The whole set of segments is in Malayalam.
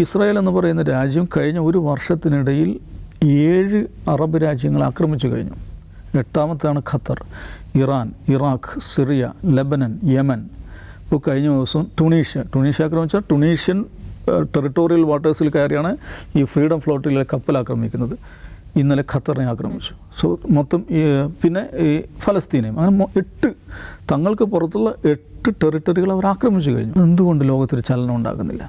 ഇസ്രായേൽ എന്ന് പറയുന്ന രാജ്യം കഴിഞ്ഞ ഒരു വർഷത്തിനിടയിൽ 7 അറബ് രാജ്യങ്ങളെ ആക്രമിച്ചു കഴിഞ്ഞു. 8ാമത്തെയാണ് Qatar, Iran, Iraq, Syria, Lebanon, Yemen. ഇപ്പോൾ കഴിഞ്ഞ ദിവസം ടുണീഷ്യ ആക്രമിച്ചാൽ ടുണീഷ്യൻ ടെറിട്ടോറിയൽ വാട്ടേഴ്സിൽ കയറിയാണ് ഈ ഫ്രീഡം ഫ്ലോട്ടിലെ കപ്പൽ ആക്രമിക്കുന്നത്. ഇന്നലെ ഖത്തറിനെ ആക്രമിച്ചു. സോ മൊത്തം പിന്നെ ഈ ഫലസ്തീനെയും അങ്ങനെ 8 തങ്ങൾക്ക് പുറത്തുള്ള 8 ടെറിട്ടറികൾ അവർ ആക്രമിച്ചു കഴിഞ്ഞു. എന്തുകൊണ്ട് ലോകത്തൊരു ചലനം ഉണ്ടാകുന്നില്ല?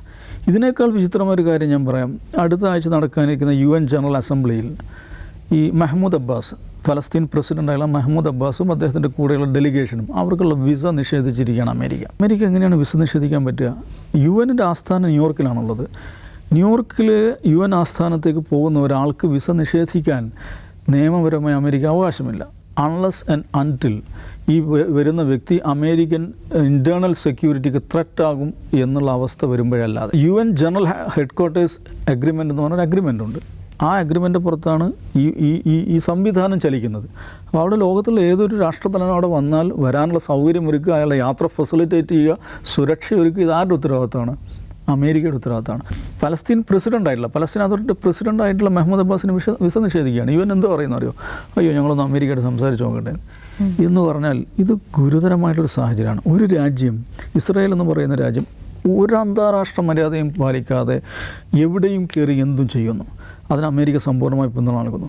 ഇതിനേക്കാൾ വിചിത്രമായൊരു കാര്യം ഞാൻ പറയാം. അടുത്ത ആഴ്ച നടക്കാനിരിക്കുന്ന UN ജനറൽ അസംബ്ലിയിൽ ഈ മഹ്മൂദ് അബ്ബാസ്, ഫലസ്തീൻ പ്രസിഡൻ്റായുള്ള മഹ്മൂദ് അബ്ബാസും അദ്ദേഹത്തിൻ്റെ കൂടെയുള്ള ഡെലിഗേഷനും അവർക്കുള്ള വിസ നിഷേധിച്ചിരിക്കുകയാണ് അമേരിക്ക എങ്ങനെയാണ് വിസ നിഷേധിക്കാൻ പറ്റുക? UNൻ്റെ ആസ്ഥാനം ന്യൂയോർക്കിലാണുള്ളത്. ന്യൂയോർക്കിൽ UN ആസ്ഥാനത്തേക്ക് പോകുന്ന ഒരാൾക്ക് വിസ നിഷേധിക്കാൻ നിയമപരമായി അമേരിക്ക അവകാശമില്ല. അൺലെസ് ആൻഡ് അൺടിൽ ഈ വരുന്ന വ്യക്തി അമേരിക്കൻ ഇൻറ്റേർണൽ സെക്യൂരിറ്റിക്ക് ത്രെറ്റാകും എന്നുള്ള അവസ്ഥ വരുമ്പോഴല്ലാതെ. UN ജനറൽ ഹെഡ്ക്വാർട്ടേഴ്സ് അഗ്രിമെൻ്റ് എന്ന് പറഞ്ഞൊരു അഗ്രിമെൻ്റ് ഉണ്ട്. ആ അഗ്രിമെൻ്റ് പുറത്താണ് ഈ സംവിധാനം ചലിക്കുന്നത്. അപ്പോൾ അവിടെ ലോകത്തുള്ള ഏതൊരു രാഷ്ട്രത്തലവനും അവിടെ വന്നാൽ വരാനുള്ള സൗകര്യം ഒരുക്കുക, അയാളുടെ യാത്ര ഫെസിലിറ്റേറ്റ് ചെയ്യുക, സുരക്ഷ ഒരുക്കുക, ഇതാരുടെ ഉത്തരവാദിത്തമാണ്? അമേരിക്കയുടെ ഉത്തരവാദിത്തമാണ്. ഫലസ്തീൻ അതോറിറ്റി പ്രസിഡൻ്റായിട്ടുള്ള മഹ്മൂദ് അബ്ബാസിന് വിസ നിഷേധിക്കുകയാണ്. UN എന്തോ പറയുന്ന അറിയോ? അയ്യോ ഞങ്ങളൊന്ന് അമേരിക്കയോട് സംസാരിച്ച് നോക്കട്ടെ എന്ന് പറഞ്ഞാൽ ഇത് ഗുരുതരമായിട്ടൊരു സാഹചര്യമാണ്. ഒരു രാജ്യം, ഇസ്രായേൽ എന്ന് പറയുന്ന രാജ്യം, ഒരു അന്താരാഷ്ട്ര മര്യാദയും പാലിക്കാതെ എവിടെയും കയറി എന്തും ചെയ്യുന്നു. അതിന് അമേരിക്ക സമ്പൂർണ്ണമായി പിന്തുണ നൽകുന്നു.